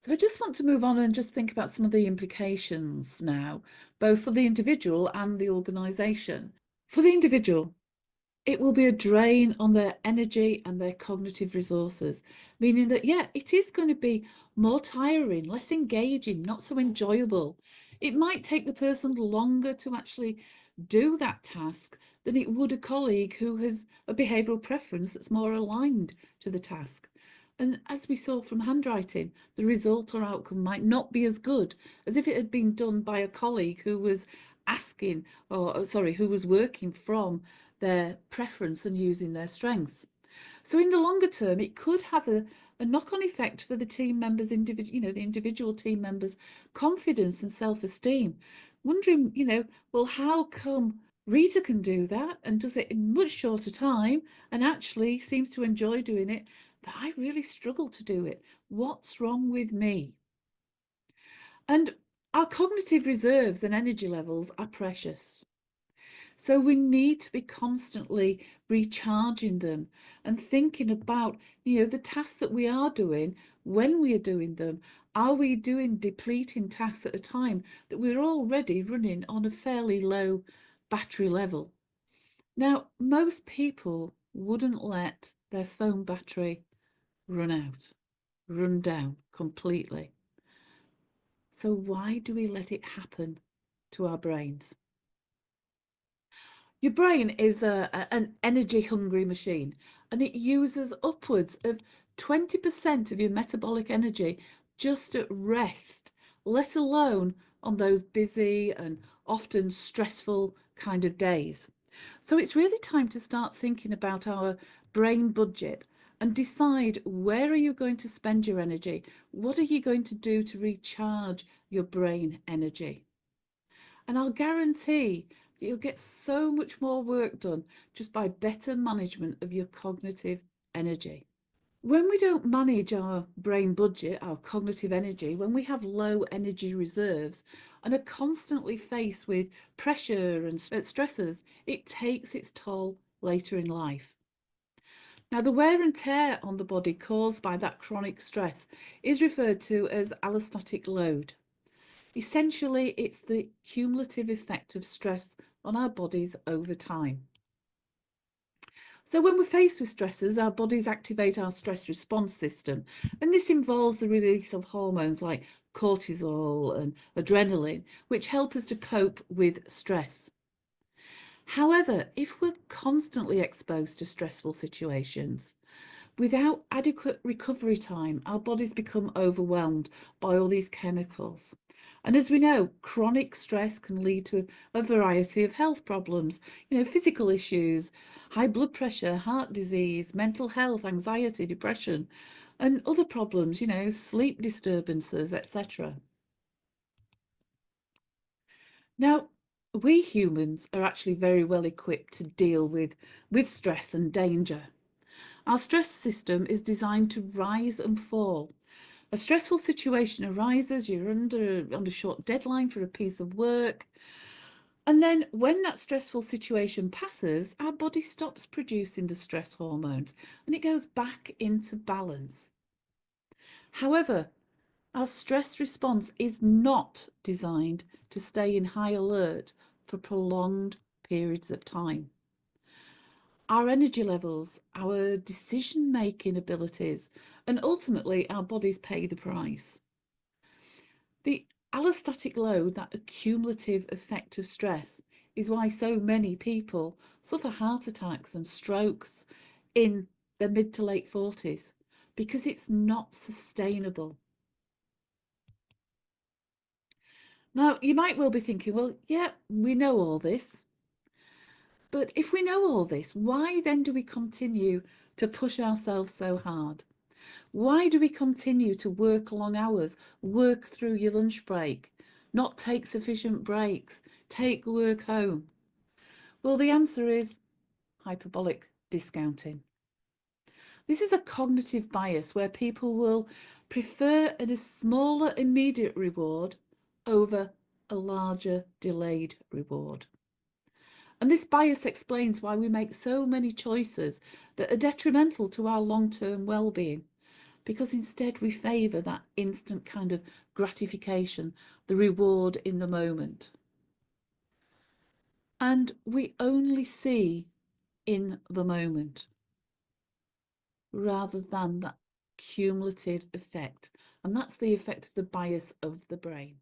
So I just want to move on and just think about some of the implications now, both for the individual and the organisation. For the individual, it will be a drain on their energy and their cognitive resources, meaning that, yeah, it is going to be more tiring, less engaging, not so enjoyable. It might take the person longer to actually do that task than it would a colleague who has a behavioural preference that's more aligned to the task. And as we saw from handwriting, the result or outcome might not be as good as if it had been done by a colleague who was asking, or sorry, who was working from their preference and using their strengths. So in the longer term, it could have a knock-on effect for the team members, the individual team members' confidence and self-esteem. Wondering, well, how come Rita can do that and does it in much shorter time and actually seems to enjoy doing it, but I really struggle to do it. What's wrong with me? And our cognitive reserves and energy levels are precious. So we need to be constantly recharging them and thinking about, the tasks that we are doing, when we are doing them. Are we doing depleting tasks at a time that we're already running on a fairly low battery level? Now, most people wouldn't let their phone battery run down completely. So why do we let it happen to our brains? Your brain is an energy hungry machine, and it uses upwards of 20% of your metabolic energy just at rest, let alone on those busy and often stressful kind of days. So it's really time to start thinking about our brain budget and decide, where are you going to spend your energy? What are you going to do to recharge your brain energy? And I'll guarantee that you'll get so much more work done just by better management of your cognitive energy. When we don't manage our brain budget, our cognitive energy, when we have low energy reserves and are constantly faced with pressure and stressors, it takes its toll later in life. Now, the wear and tear on the body caused by that chronic stress is referred to as allostatic load. Essentially, it's the cumulative effect of stress on our bodies over time. So when we're faced with stresses, our bodies activate our stress response system, and this involves the release of hormones like cortisol and adrenaline, which help us to cope with stress. However, if we're constantly exposed to stressful situations, without adequate recovery time, our bodies become overwhelmed by all these chemicals. And as we know, chronic stress can lead to a variety of health problems, physical issues, high blood pressure, heart disease, mental health, anxiety, depression, and other problems, sleep disturbances, etc. Now, we humans are actually very well equipped to deal with stress and danger. Our stress system is designed to rise and fall. A stressful situation arises, you're on a short deadline for a piece of work, and then when that stressful situation passes, our body stops producing the stress hormones and it goes back into balance. However, our stress response is not designed to stay in high alert for prolonged periods of time. Our energy levels, our decision-making abilities, and ultimately our bodies pay the price. The allostatic load, that accumulative effect of stress, is why so many people suffer heart attacks and strokes in their mid to late 40s, because it's not sustainable. Now, you might well be thinking, well, yeah, we know all this. But if we know all this, why then do we continue to push ourselves so hard? Why do we continue to work long hours, work through your lunch break, not take sufficient breaks, take work home? Well, the answer is hyperbolic discounting. This is a cognitive bias where people will prefer a smaller immediate reward over a larger delayed reward. And this bias explains why we make so many choices that are detrimental to our long-term well-being, because instead we favour that instant kind of gratification, the reward in the moment. And we only see in the moment rather than that cumulative effect. And that's the effect of the bias of the brain.